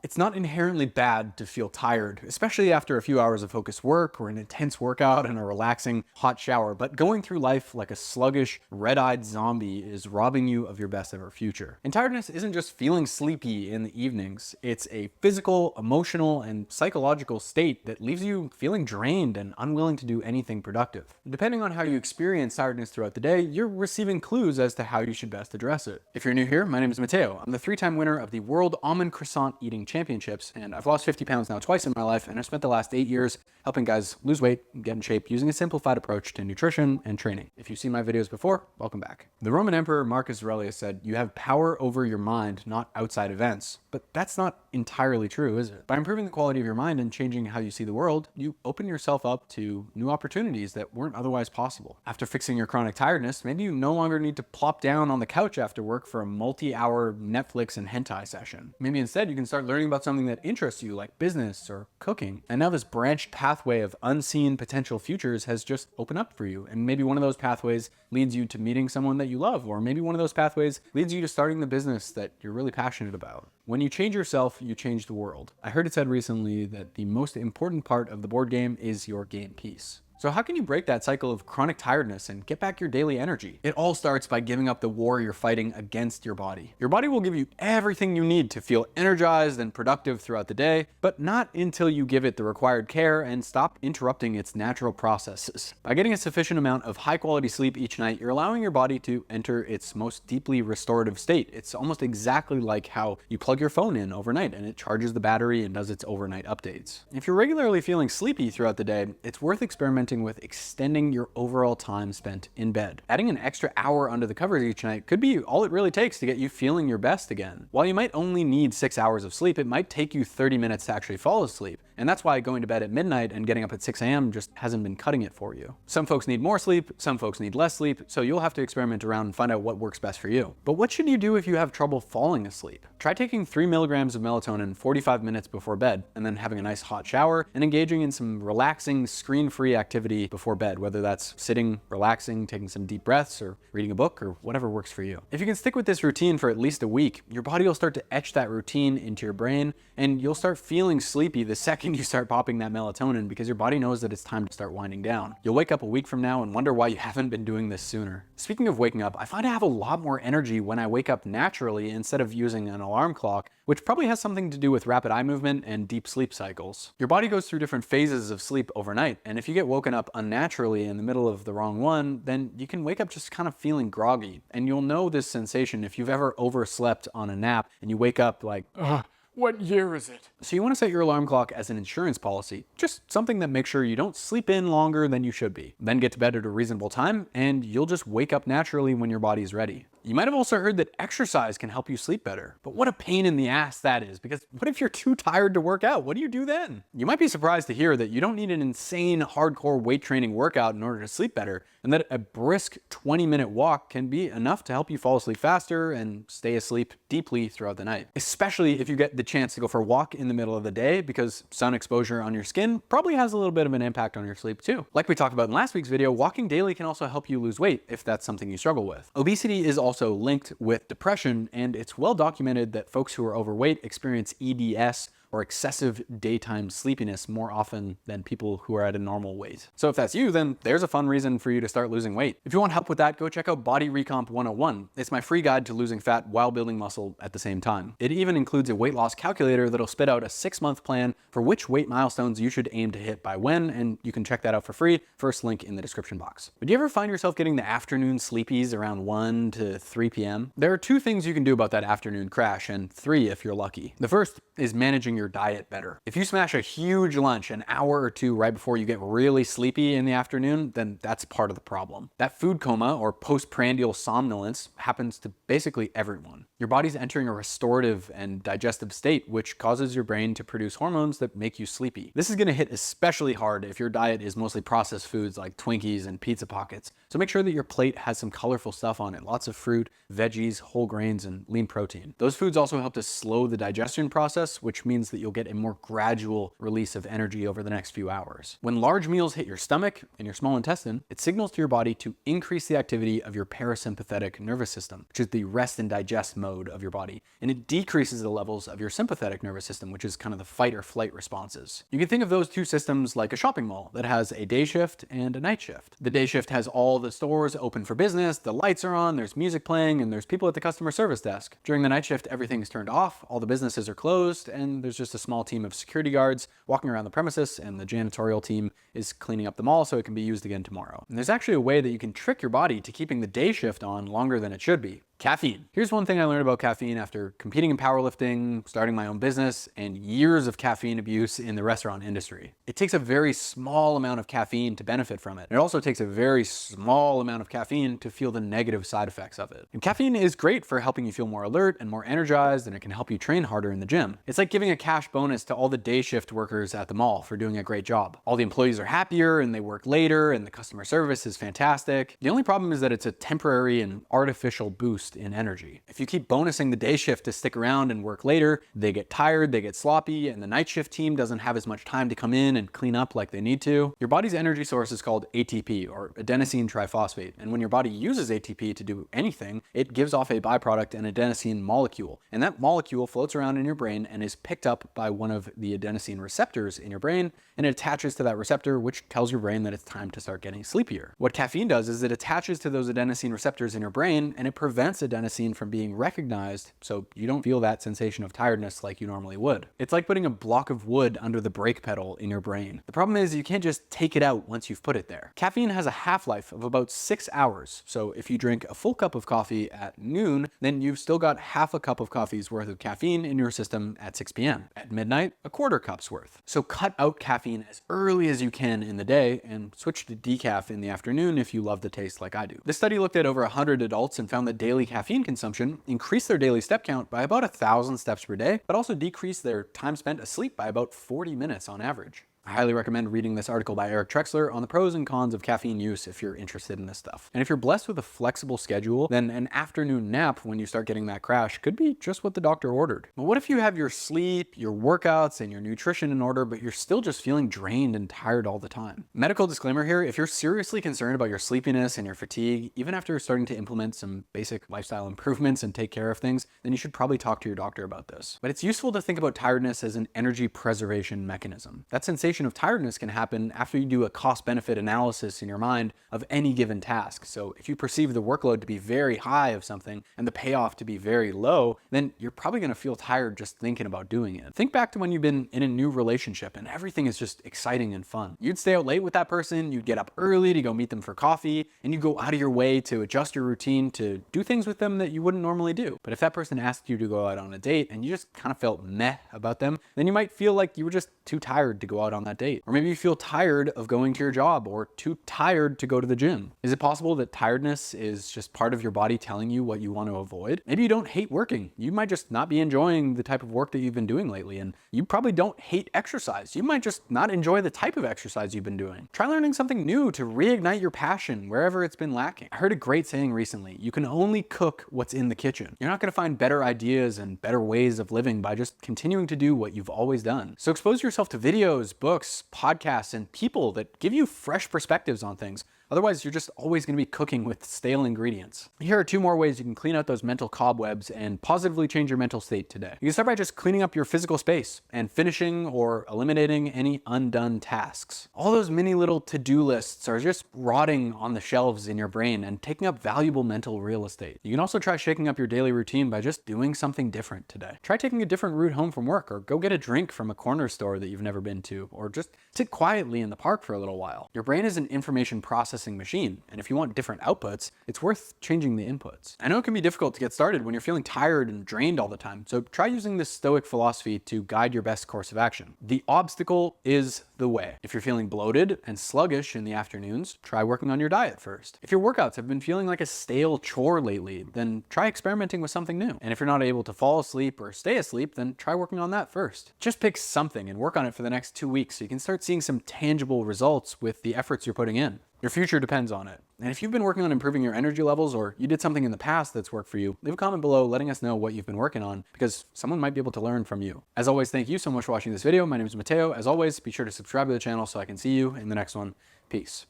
It's not inherently bad to feel tired, especially after a few hours of focused work or an intense workout and a relaxing hot shower, but going through life like a sluggish, red-eyed zombie is robbing you of your best ever future. And tiredness isn't just feeling sleepy in the evenings, it's a physical, emotional, and psychological state that leaves you feeling drained and unwilling to do anything productive. Depending on how you experience tiredness throughout the day, you're receiving clues as to how you should best address it. If you're new here, my name is Matteo. I'm the 3-time winner of the World Almond Croissant Eating Championships, and I've lost 50 pounds now twice in my life, and I've spent the last 8 years helping guys lose weight and get in shape using a simplified approach to nutrition and training. If you've seen my videos before, welcome back. The Roman Emperor Marcus Aurelius said, "You have power over your mind, not outside events." But that's not entirely true, is it? By improving the quality of your mind and changing how you see the world, you open yourself up to new opportunities that weren't otherwise possible. After fixing your chronic tiredness, maybe you no longer need to plop down on the couch after work for a multi-hour Netflix and hentai session. Maybe instead you can start learning about something that interests you, like business or cooking. And now this branched pathway of unseen potential futures has just opened up for you. And maybe one of those pathways leads you to meeting someone that you love, or maybe one of those pathways leads you to starting the business that you're really passionate about. When you change yourself, you change the world. I heard it said recently that the most important part of the board game is your game piece. So how can you break that cycle of chronic tiredness and get back your daily energy? It all starts by giving up the war you're fighting against your body. Your body will give you everything you need to feel energized and productive throughout the day, but not until you give it the required care and stop interrupting its natural processes. By getting a sufficient amount of high quality sleep each night, you're allowing your body to enter its most deeply restorative state. It's almost exactly like how you plug your phone in overnight and it charges the battery and does its overnight updates. If you're regularly feeling sleepy throughout the day, it's worth experimenting with extending your overall time spent in bed. Adding an extra hour under the covers each night could be all it really takes to get you feeling your best again. While you might only need 6 hours of sleep, it might take you 30 minutes to actually fall asleep. And that's why going to bed at midnight and getting up at 6 a.m. just hasn't been cutting it for you. Some folks need more sleep, some folks need less sleep, so you'll have to experiment around and find out what works best for you. But what should you do if you have trouble falling asleep? Try taking 3 milligrams of melatonin 45 minutes before bed, and then having a nice hot shower and engaging in some relaxing, screen-free activity before bed, whether that's sitting, relaxing, taking some deep breaths, or reading a book, or whatever works for you. If you can stick with this routine for at least a week, your body will start to etch that routine into your brain, and you'll start feeling sleepy the second you start popping that melatonin, because your body knows that it's time to start winding down. You'll wake up a week from now and wonder why you haven't been doing this sooner. Speaking of waking up, I find I have a lot more energy when I wake up naturally instead of using an alarm clock, which probably has something to do with rapid eye movement and deep sleep cycles. Your body goes through different phases of sleep overnight, and if you get woken up unnaturally in the middle of the wrong one, then you can wake up just kind of feeling groggy. And you'll know this sensation if you've ever overslept on a nap and you wake up like, ugh, what year is it? So you want to set your alarm clock as an insurance policy, just something that makes sure you don't sleep in longer than you should be. Then get to bed at a reasonable time, and you'll just wake up naturally when your body's ready. You might have also heard that exercise can help you sleep better, but what a pain in the ass that is, because what if you're too tired to work out? What do you do then? You might be surprised to hear that you don't need an insane hardcore weight training workout in order to sleep better, and that a brisk 20-minute walk can be enough to help you fall asleep faster and stay asleep deeply throughout the night. Especially if you get the chance to go for a walk in the middle of the day, because sun exposure on your skin probably has a little bit of an impact on your sleep too. Like we talked about in last week's video, walking daily can also help you lose weight if that's something you struggle with. Obesity is also linked with depression, and it's well documented that folks who are overweight experience EDS, or excessive daytime sleepiness, more often than people who are at a normal weight. So if that's you, then there's a fun reason for you to start losing weight. If you want help with that, go check out Body Recomp 101. It's my free guide to losing fat while building muscle at the same time. It even includes a weight loss calculator that'll spit out a 6-month plan for which weight milestones you should aim to hit by when, and you can check that out for free. First link in the description box. But do you ever find yourself getting the afternoon sleepies around 1 to 3 p.m.? There are 2 things you can do about that afternoon crash, and 3 if you're lucky. The first is managing your diet better. If you smash a huge lunch an hour or 2 right before you get really sleepy in the afternoon, then that's part of the problem. That food coma, or postprandial somnolence, happens to basically everyone. Your body's entering a restorative and digestive state, which causes your brain to produce hormones that make you sleepy. This is going to hit especially hard if your diet is mostly processed foods like Twinkies and pizza pockets. So make sure that your plate has some colorful stuff on it. Lots of fruit, veggies, whole grains, and lean protein. Those foods also help to slow the digestion process, which means that you'll get a more gradual release of energy over the next few hours. When large meals hit your stomach and your small intestine, it signals to your body to increase the activity of your parasympathetic nervous system, which is the rest and digest mode mode of your body, and it decreases the levels of your sympathetic nervous system, which is kind of the fight or flight responses. You can think of those two systems like a shopping mall that has a day shift and a night shift. The day shift has all the stores open for business, the lights are on, there's music playing, and there's people at the customer service desk. During the night shift, everything is turned off, all the businesses are closed, and there's just a small team of security guards walking around the premises, and the janitorial team is cleaning up the mall so it can be used again tomorrow. And there's actually a way that you can trick your body to keeping the day shift on longer than it should be. Caffeine. Here's one thing I learned about caffeine after competing in powerlifting, starting my own business, and years of caffeine abuse in the restaurant industry. It takes a very small amount of caffeine to benefit from it. It also takes a very small amount of caffeine to feel the negative side effects of it. And caffeine is great for helping you feel more alert and more energized, and it can help you train harder in the gym. It's like giving a cash bonus to all the day shift workers at the mall for doing a great job. All the employees are happier and they work later and the customer service is fantastic. The only problem is that it's a temporary and artificial boost in energy. If you keep bonusing the day shift to stick around and work later, they get tired, they get sloppy, and the night shift team doesn't have as much time to come in and clean up like they need to. Your body's energy source is called ATP, or adenosine triphosphate, and when your body uses ATP to do anything, it gives off a byproduct, an adenosine molecule, and that molecule floats around in your brain and is picked up by one of the adenosine receptors in your brain, and it attaches to that receptor, which tells your brain that it's time to start getting sleepier. What caffeine does is it attaches to those adenosine receptors in your brain, and it prevents adenosine from being recognized, so you don't feel that sensation of tiredness like you normally would. It's like putting a block of wood under the brake pedal in your brain. The problem is you can't just take it out once you've put it there. Caffeine has a half-life of about 6 hours, so if you drink a full cup of coffee at noon, then you've still got half a cup of coffee's worth of caffeine in your system at 6 p.m. At midnight, a quarter cup's worth. So cut out caffeine as early as you can in the day and switch to decaf in the afternoon if you love the taste like I do. This study looked at over 100 adults and found that daily caffeine consumption increased their daily step count by about 1,000 steps per day, but also decreased their time spent asleep by about 40 minutes on average. I highly recommend reading this article by Eric Trexler on the pros and cons of caffeine use if you're interested in this stuff. And if you're blessed with a flexible schedule, then an afternoon nap when you start getting that crash could be just what the doctor ordered. But what if you have your sleep, your workouts, and your nutrition in order, but you're still just feeling drained and tired all the time? Medical disclaimer here, if you're seriously concerned about your sleepiness and your fatigue, even after starting to implement some basic lifestyle improvements and take care of things, then you should probably talk to your doctor about this. But it's useful to think about tiredness as an energy preservation mechanism. That sensation of tiredness can happen after you do a cost-benefit analysis in your mind of any given task. So if you perceive the workload to be very high of something and the payoff to be very low, then you're probably going to feel tired just thinking about doing it. Think back to when you've been in a new relationship and everything is just exciting and fun. You'd stay out late with that person, you'd get up early to go meet them for coffee, and you go out of your way to adjust your routine to do things with them that you wouldn't normally do. But if that person asked you to go out on a date and you just kind of felt meh about them, then you might feel like you were just too tired to go out on that date. Or maybe you feel tired of going to your job or too tired to go to the gym. Is it possible that tiredness is just part of your body telling you what you want to avoid? Maybe you don't hate working. You might just not be enjoying the type of work that you've been doing lately, and you probably don't hate exercise. You might just not enjoy the type of exercise you've been doing. Try learning something new to reignite your passion wherever it's been lacking. I heard a great saying recently, you can only cook what's in the kitchen. You're not going to find better ideas and better ways of living by just continuing to do what you've always done. So expose yourself to videos, books, podcasts, and people that give you fresh perspectives on things. Otherwise, you're just always going to be cooking with stale ingredients. Here are 2 more ways you can clean out those mental cobwebs and positively change your mental state today. You can start by just cleaning up your physical space and finishing or eliminating any undone tasks. All those mini little to-do lists are just rotting on the shelves in your brain and taking up valuable mental real estate. You can also try shaking up your daily routine by just doing something different today. Try taking a different route home from work, or go get a drink from a corner store that you've never been to, or just sit quietly in the park for a little while. Your brain is an information processing machine, and if you want different outputs, it's worth changing the inputs. I know it can be difficult to get started when you're feeling tired and drained all the time, so try using this stoic philosophy to guide your best course of action. The obstacle is the way. If you're feeling bloated and sluggish in the afternoons, try working on your diet first. If your workouts have been feeling like a stale chore lately, then try experimenting with something new. And if you're not able to fall asleep or stay asleep, then try working on that first. Just pick something and work on it for the next 2 weeks so you can start seeing some tangible results with the efforts you're putting in. Your future depends on it. And if you've been working on improving your energy levels, or you did something in the past that's worked for you, leave a comment below letting us know what you've been working on, because someone might be able to learn from you. As always, thank you so much for watching this video. My name is Matteo. As always, be sure to subscribe to the channel so I can see you in the next one. Peace.